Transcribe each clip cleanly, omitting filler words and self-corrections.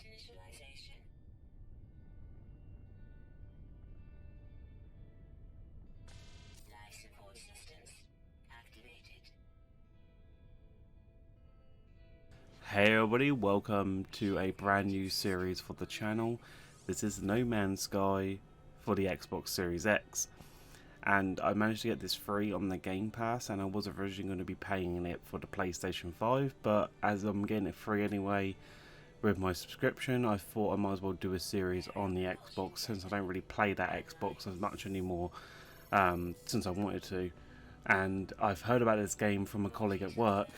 initialization. Life support systems activated. Hey everybody, welcome to a brand new series for the channel. This is No Man's Sky for the Xbox Series X, and I managed to get this free on the Game Pass, and I was originally going to be paying it for the PlayStation 5, but as I'm getting it free anyway with my subscription, I thought I might as well do a series on the Xbox since I don't really play that Xbox as much anymore since I wanted to. And I've heard about this game from a colleague at work,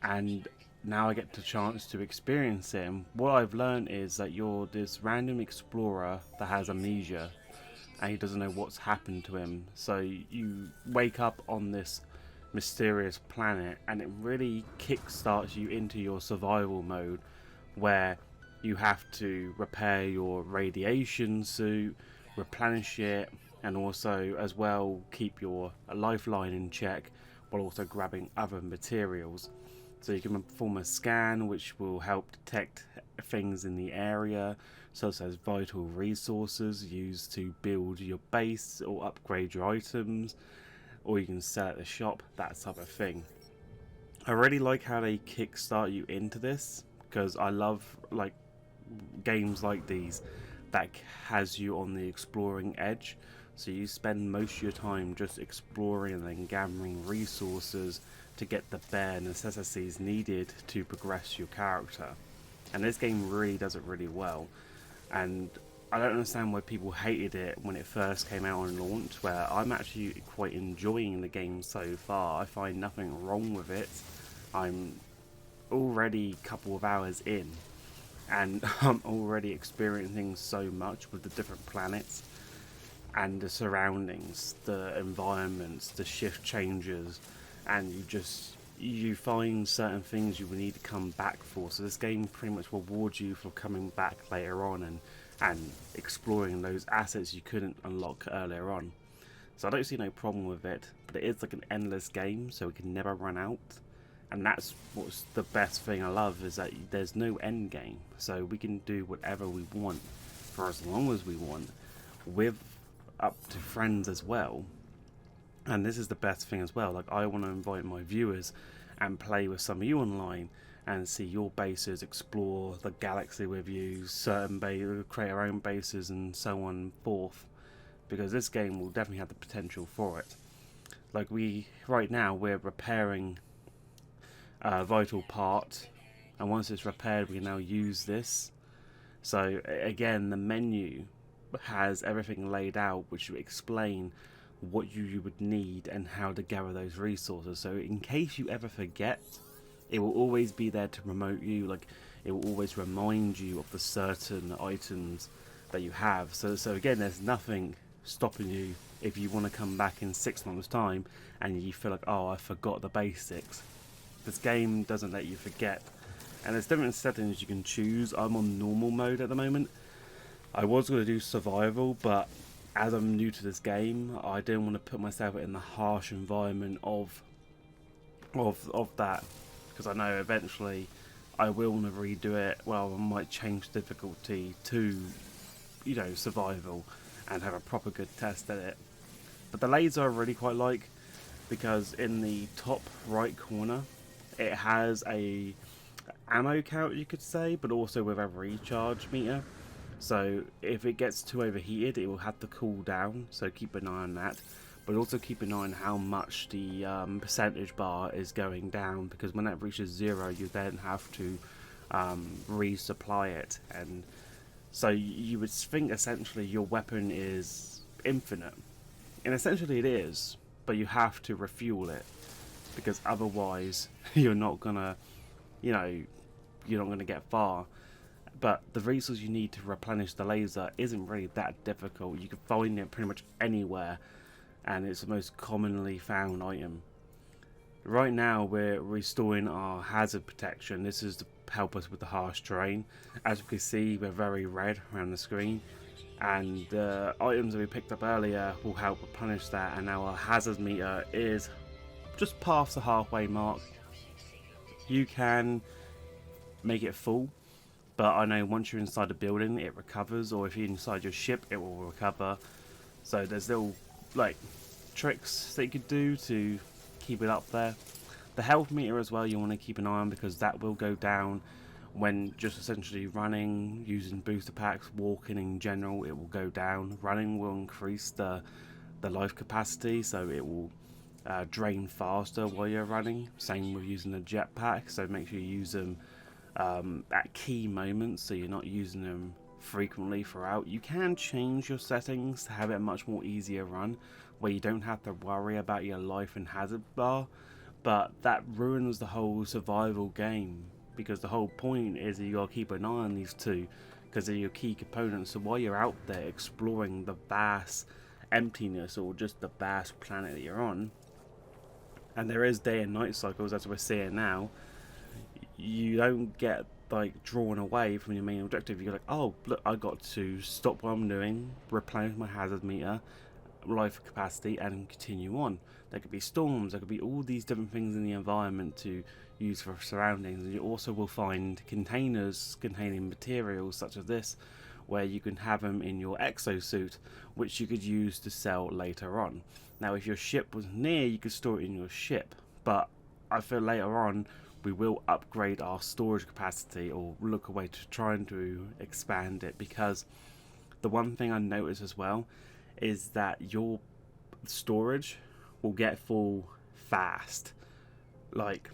and now I get the chance to experience it. And what I've learned is that you're this random explorer that has amnesia and he doesn't know what's happened to him. So you wake up on this mysterious planet and it really kickstarts you into your survival mode where you have to repair your radiation suit, replenish it, and also as well keep your lifeline in check while also grabbing other materials. So you can perform a scan which will help detect things in the area, such as vital resources used to build your base or upgrade your items, or you can sell at the shop, that type of thing. I really like how they kickstart you into this because I love games like these that has you on the exploring edge. So you spend most of your time just exploring and then gathering resources to get the bare necessities needed to progress your character. And this game really does it really well. And I don't understand why people hated it when it first came out on launch, where I'm actually quite enjoying the game so far. I find nothing wrong with it. I'm already a couple of hours in and I'm already experiencing so much with the different planets and the surroundings, the environments, the shift changes, and you find certain things you will need to come back for. So this game pretty much rewards you for coming back later on and exploring those assets you couldn't unlock earlier on. So I don't see no problem with it, but it is like an endless game, so it can never run out. And that's what's the best thing I love, is that there's no end game, so we can do whatever we want for as long as we want, with up to friends as well. And this is the best thing as well, like I want to invite my viewers and play with some of you online and see your bases, explore the galaxy with you, create our own bases and so on and forth, because this game will definitely have the potential for it. Like right now we're repairing a vital part, and once it's repaired we can now use this. So again, the menu has everything laid out which will explain what you would need and how to gather those resources. So in case you ever forget, it will always be there to promote you. Like, it will always remind you of the certain items that you have. So again, there's nothing stopping you if you want to come back in 6 months time and you feel like, oh, I forgot the basics. This game doesn't let you forget, and there's different settings you can choose. I'm on normal mode at the moment. I was going to do survival, but as I'm new to this game, I didn't want to put myself in the harsh environment of that, because I know eventually I will want to redo it. Well, I might change difficulty to, survival, and have a proper good test at it. But the laser I really quite like, because in the top right corner it has a ammo count, you could say, but also with a recharge meter. So if it gets too overheated, it will have to cool down, so keep an eye on that. But also keep an eye on how much the percentage bar is going down, because when that reaches 0 you then have to resupply it. And so you would think essentially your weapon is infinite, and essentially it is, but you have to refuel it, because otherwise you're not gonna, you know, you're not gonna get far. But the resources you need to replenish the laser isn't really that difficult. You can find it pretty much anywhere, and it's the most commonly found item. Right now we're restoring our hazard protection. This is to help us with the harsh terrain. As you can see, we're very red around the screen, and the items that we picked up earlier will help replenish that, and now our hazard meter is just past the halfway mark. You can make it full, but I know once you're inside a building it recovers, or if you're inside your ship it will recover. So there's little like tricks that you could do to keep it up there. The health meter as well you want to keep an eye on, because that will go down when just essentially running, using booster packs, walking in general. It will go down. Running will increase the life capacity, so it will drain faster while you're running. Same with using a jetpack, so make sure you use them at key moments, so you're not using them frequently throughout. You can change your settings to have it a much more easier run, where you don't have to worry about your life and hazard bar, but that ruins the whole survival game, because the whole point is that you gotta keep an eye on these two, because they're your key components. So while you're out there exploring the vast emptiness, or just the vast planet that you're on, and there is day and night cycles as we're seeing now, you don't get like drawn away from your main objective. You're like, oh look, I got to stop what I'm doing, replenish my hazard meter, life capacity, and continue on. There could be storms, there could be all these different things in the environment to use for surroundings. And you also will find containers containing materials such as this, where you can have them in your exosuit, which you could use to sell later on. Now if your ship was near, you could store it in your ship, but I feel later on we will upgrade our storage capacity, or look a way to trying to expand it, because the one thing I noticed as well is that your storage will get full fast. Like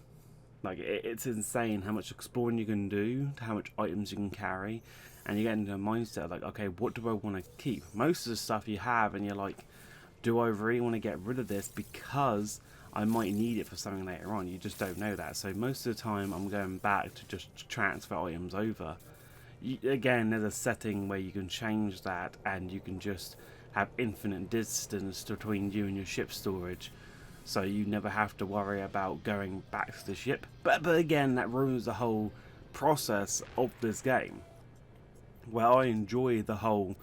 it's insane how much exploring you can do, to how much items you can carry, and you get into a mindset of like, okay, what do I want to keep? Most of the stuff you have, and you're like, do I really want to get rid of this because I might need it for something later on? You just don't know that. So most of the time I'm going back to just transfer items over. Again, there's a setting where you can change that, and you can just have infinite distance between you and your ship storage, so you never have to worry about going back to the ship. But again, that ruins the whole process of this game, where I enjoy the whole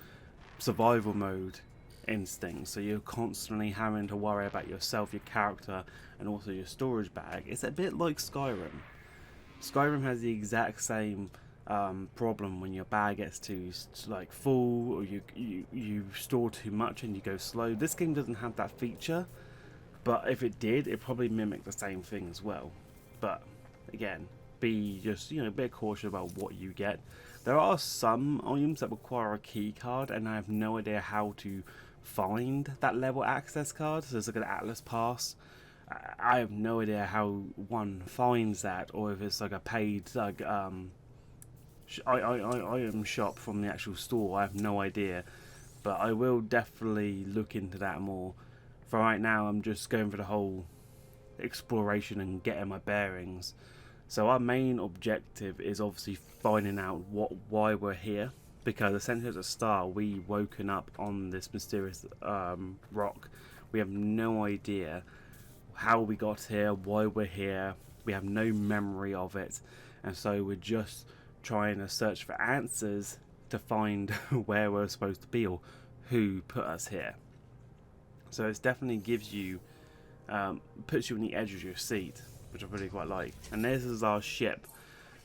survival mode instinct. So you're constantly having to worry about yourself, your character, and also your storage bag. It's a bit like Skyrim. Skyrim has the exact same problem when your bag gets too like full, or you store too much and you go slow. This game doesn't have that feature, but if it did, it probably mimic the same thing as well. But again, be just a bit cautious about what you get. There are some items that require a key card, and I have no idea how to find that level access card. So there's like an Atlas pass. I have no idea how one finds that, or if it's like a paid like item shop from the actual store. I have no idea, but I will definitely look into that more. For right now, I'm just going for the whole exploration and getting my bearings. So our main objective is obviously finding out why we're here, because essentially at the start we woken up on this mysterious rock. We have no idea how we got here, why we're here. We have no memory of it, and so we're just trying to search for answers to find where we're supposed to be, or who put us here. So it definitely gives you, puts you on the edge of your seat, which I really quite like. And this is our ship.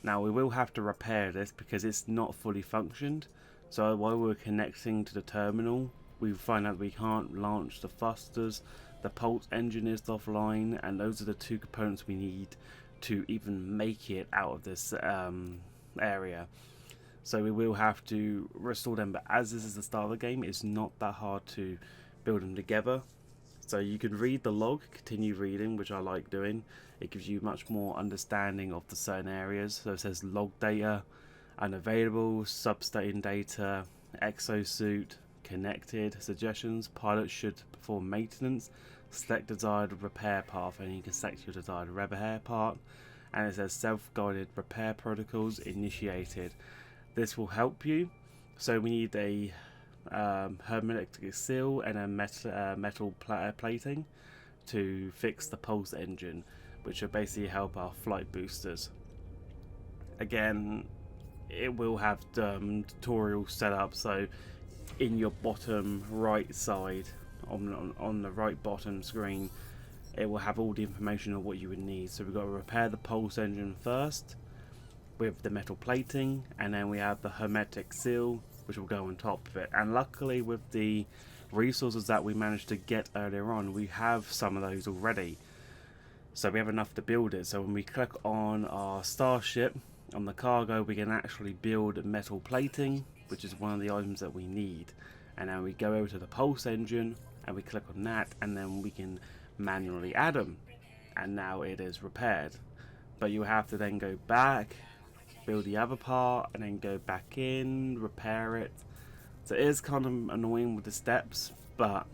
Now we will have to repair this because it's not fully functioned. So while we're connecting to the terminal, we find out we can't launch the thrusters, the pulse engine is offline, and those are the two components we need to even make it out of this area. So we will have to restore them, but as this is the start of the game, it's not that hard to build them together. So you can read the log, continue reading, which I like doing. It gives you much more understanding of the certain areas. So it says log data, unavailable, substation data, exosuit, connected, suggestions, pilot should perform maintenance, select desired repair path, and you can select your desired repair part. And it says self-guided repair protocols initiated. This will help you. So we need a hermetic seal and a metal plating to fix the pulse engine, which will basically help our flight boosters. Again, it will have tutorial set up, so in your bottom right side, on the right bottom screen, it will have all the information of what you would need. So we've got to repair the pulse engine first, with the metal plating, and then we have the hermetic seal, which will go on top of it. And luckily, with the resources that we managed to get earlier on, we have some of those already, so we have enough to build it. So when we click on our starship on the cargo, we can actually build metal plating, which is one of the items that we need. And then we go over to the pulse engine and we click on that, and then we can manually add them, and now it is repaired. But you have to then go back, build the other part, and then go back in, repair it. So it is kind of annoying with the steps, but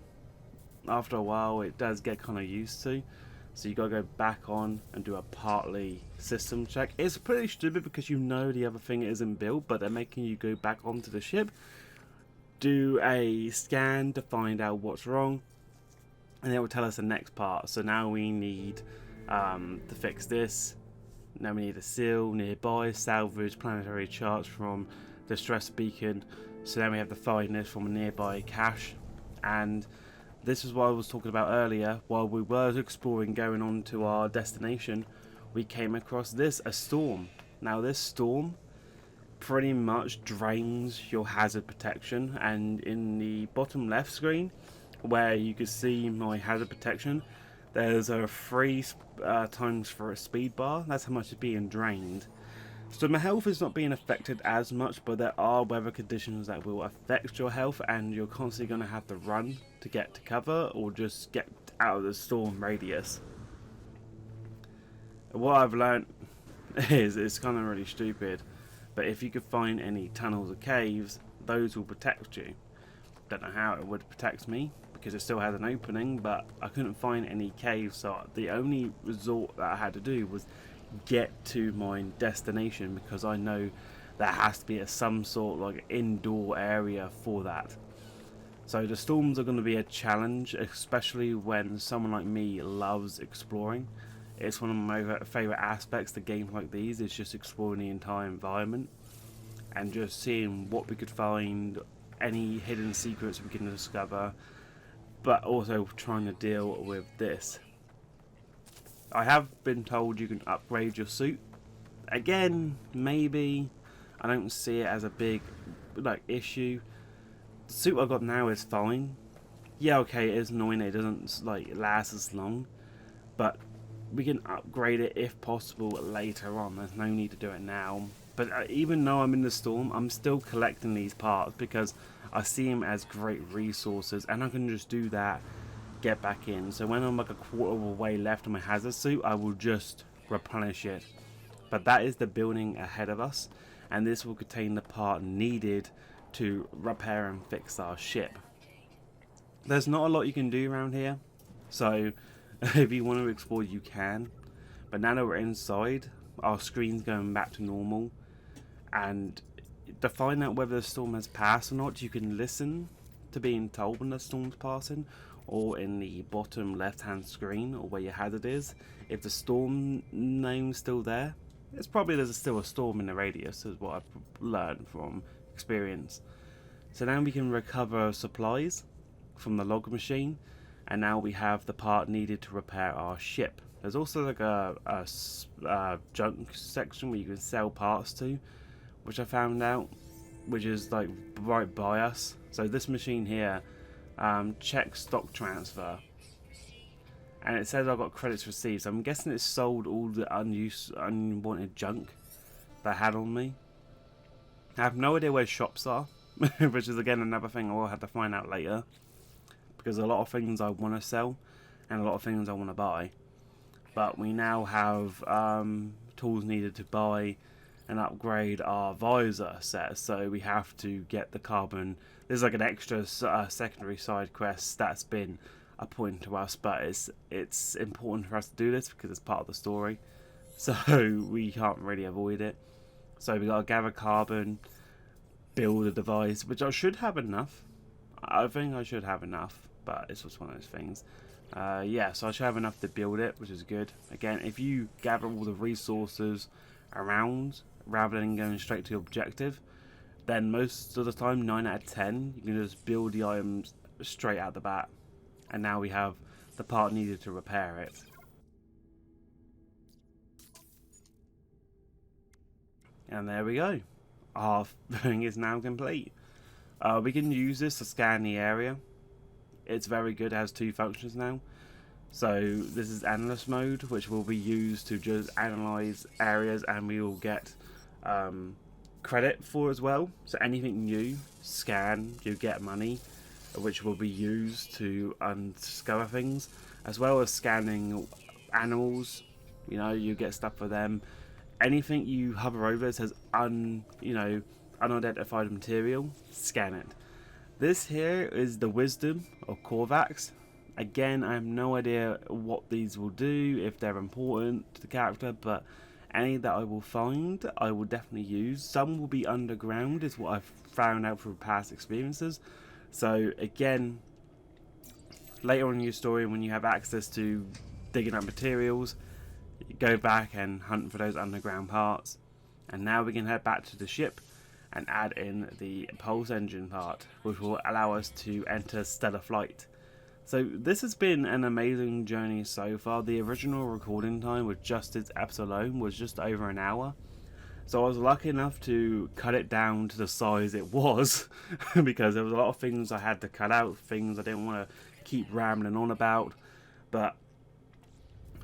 after a while it does get kind of used to. So you gotta go back on and do a partly system check. It's pretty stupid because you know the other thing isn't built, but they're making you go back onto the ship, do a scan to find out what's wrong, and it will tell us the next part. So now we need to fix this. Now we need a seal nearby, salvage planetary charts from the stress beacon. So then we have to find this from a nearby cache, and this is what I was talking about earlier. While we were exploring, going on to our destination, we came across this, a storm. Now this storm pretty much drains your hazard protection, and in the bottom left screen where you can see my hazard protection, there's a 3 times for a speed bar. That's how much is being drained. So my health is not being affected as much, but there are weather conditions that will affect your health, and you're constantly going to have to run to get to cover or just get out of the storm radius. What I've learned is it's kind of really stupid, but if you could find any tunnels or caves, those will protect you. Don't know how it would protect me because it still has an opening, but I couldn't find any caves, so the only resort that I had to do was get to my destination, because I know there has to be some sort of like indoor area for that. So the storms are going to be a challenge, especially when someone like me loves exploring. It's one of my favourite aspects to games like these, is just exploring the entire environment and just seeing what we could find, any hidden secrets we can discover, but also trying to deal with this. I have been told you can upgrade your suit. Again, maybe. I don't see it as a big issue. The suit I got now is fine. Yeah, okay, it is annoying, it doesn't last as long, but we can upgrade it if possible later on. There's no need to do it now. But even though I'm in the storm, I'm still collecting these parts because I see them as great resources, and I can just do that, get back in. So when I'm like a quarter of the way left on my hazard suit, I will just replenish it. But that is the building ahead of us, and this will contain the part needed to repair and fix our ship. There's not a lot you can do around here, so if you want to explore you can, but now that we're inside, our screen's going back to normal, and to find out whether the storm has passed or not, you can listen to being told when the storm's passing, or in the bottom left hand screen, or where your hazard is. If the storm name's still there, it's probably there's still a storm in the radius, is what I've learned from experience. So now we can recover supplies from the log machine, and now we have the part needed to repair our ship. There's also like a junk section where you can sell parts to, which I found out, which is like right by us. So this machine here, check stock transfer, and it says I've got credits received, so I'm guessing it sold all the unwanted junk that I had on me. I have no idea where shops are, which is again another thing I will have to find out later, because a lot of things I want to sell and a lot of things I want to buy, but we now have tools needed to buy and upgrade our visor set, so we have to get the carbon. There's like an extra secondary side quest that's been appointed to us, but it's important for us to do this because it's part of the story, so we can't really avoid it. So we gotta gather carbon, build a device, which I should have enough. I think I should have enough, but it's just one of those things. Yeah, so I should have enough to build it, which is good. Again, if you gather all the resources around rather than going straight to the objective, then most of the time, 9 out of 10, you can just build the items straight out the bat. And now we have the part needed to repair it. And there we go. Our thing is now complete. We can use this to scan the area. It's very good. It has two functions now. So this is analyst mode, which will be used to just analyze areas, and we will get credit for as well. So anything new, scan, you get money, which will be used to discover things, as well as scanning animals. You know, you get stuff for them. Anything you hover over says unidentified material, scan it. This here is the wisdom of Korvax. Again, I have no idea what these will do, if they're important to the character, but any that I will find, I will definitely use. Some will be underground, is what I've found out through past experiences. So again, later on in your story, when you have access to digging up materials, you go back and hunt for those underground parts. And now we can head back to the ship and add in the pulse engine part, which will allow us to enter stellar flight. So this has been an amazing journey so far. The original recording time with just this episode alone was just over an hour. So I was lucky enough to cut it down to the size it was because there was a lot of things I had to cut out, things I didn't want to keep rambling on about. But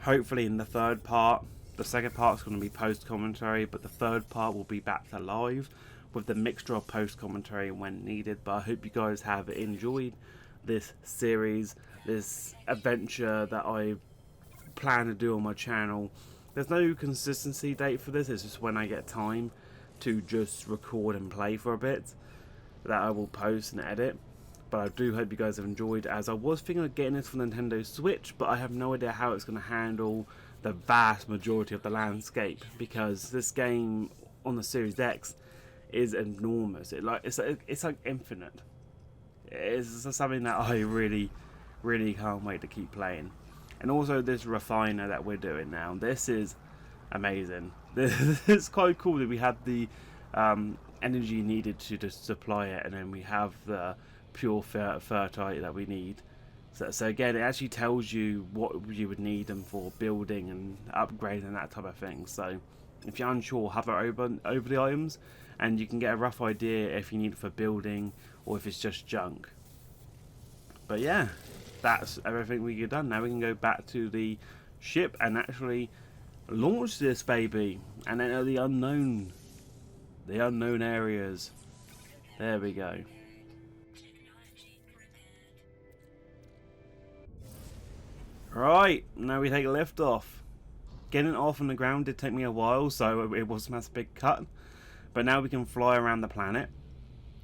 hopefully in the third part, the second part is going to be post-commentary, but the third part will be back to live with the mixture of post-commentary when needed. But I hope you guys have enjoyed this series, this adventure that I plan to do on my channel. There's no consistency date for this, it's just when I get time to just record and play for a bit that I will post and edit. But I do hope you guys have enjoyed, as I was thinking of getting this for Nintendo Switch, but I have no idea how it's going to handle the vast majority of the landscape, because this game on the Series X is enormous. It's like infinite. It's something that I really can't wait to keep playing. And also this refiner that we're doing now, this is amazing. It's quite cool that we have the energy needed to just supply it, and then we have the pure fertile that we need. So again, it actually tells you what you would need them for building and upgrading and that type of thing. So if you're unsure, hover over the items and you can get a rough idea if you need it for building or if it's just junk. But yeah, that's everything we get done. Now we can go back to the ship and actually launch this baby and enter the unknown areas. There we go. Right, now we take a lift off. Getting it off on the ground did take me a while, so it was a massive big cut. But now we can fly around the planet.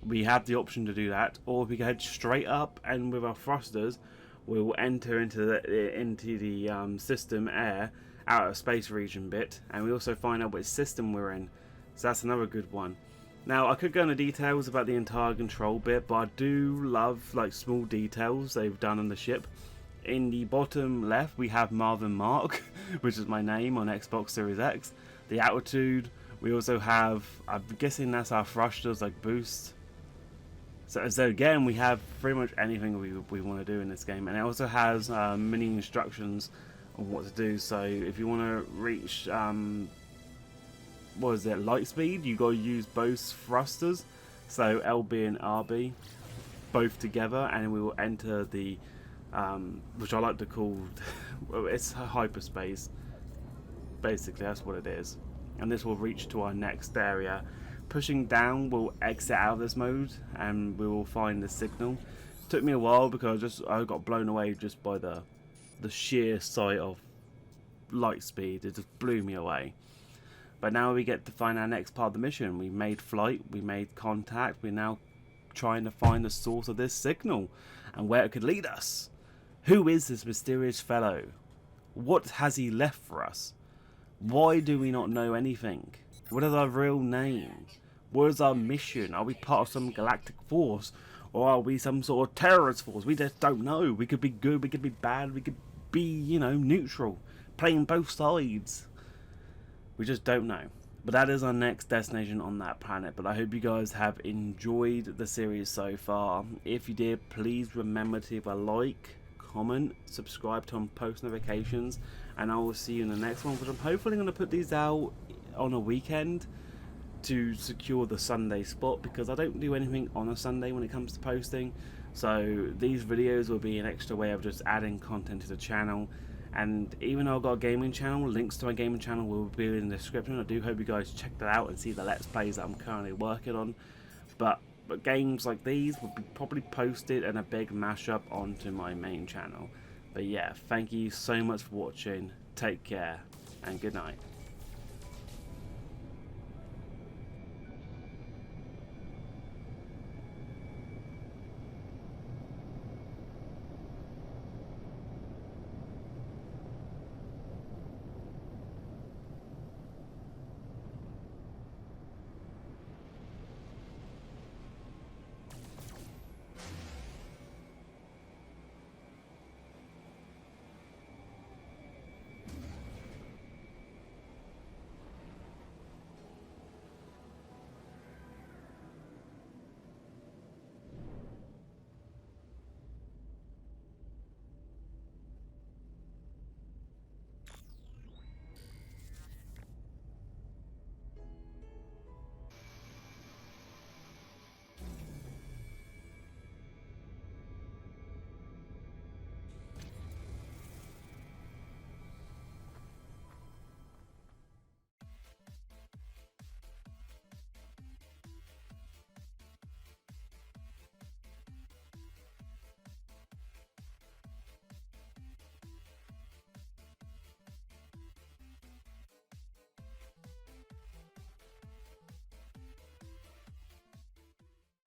We have the option to do that, or we can head straight up, and with our thrusters, we will enter into the system air, outer space region bit, and we also find out which system we're in. So that's another good one. Now I could go into details about the entire control bit, but I do love like small details they've done on the ship. In the bottom left, we have Marvin Mark, which is my name on Xbox Series X. The altitude. We also have, I'm guessing that's our thrusters, like boost. So again, we have pretty much anything we want to do in this game. And it also has mini instructions on what to do. So if you want to reach, light speed, you got to use both thrusters. So LB and RB, both together. And we will enter the, which I like to call, it's hyperspace. Basically, that's what it is. And this will reach to our next area. Pushing down will exit out of this mode and we will find the signal. Took me a while because I got blown away just by the sheer sight of light speed. It just blew me away. But now we get to find our next part of the mission. We made flight, we made contact, we're now trying to find the source of this signal and where it could lead us. Who is this mysterious fellow? What has he left for us? Why do we not know anything? What is our real name? What is our mission? Are we part of some galactic force? Or are we some sort of terrorist force? We just don't know. We could be good, we could be bad, we could be, neutral. Playing both sides. We just don't know. But that is our next destination on that planet. But I hope you guys have enjoyed the series so far. If you did, please remember to leave a like, comment, subscribe, turn on post notifications, and I will see you in the next one, which I'm hopefully going to put these out on a weekend to secure the Sunday spot, because I don't do anything on a Sunday when it comes to posting. So these videos will be an extra way of just adding content to the channel. And even though I've got a gaming channel, links to my gaming channel will be in the description. I do hope you guys check that out and see the Let's Plays that I'm currently working on. But games like these will be probably posted in a big mashup onto my main channel. But yeah, thank you so much for watching. Take care and good night.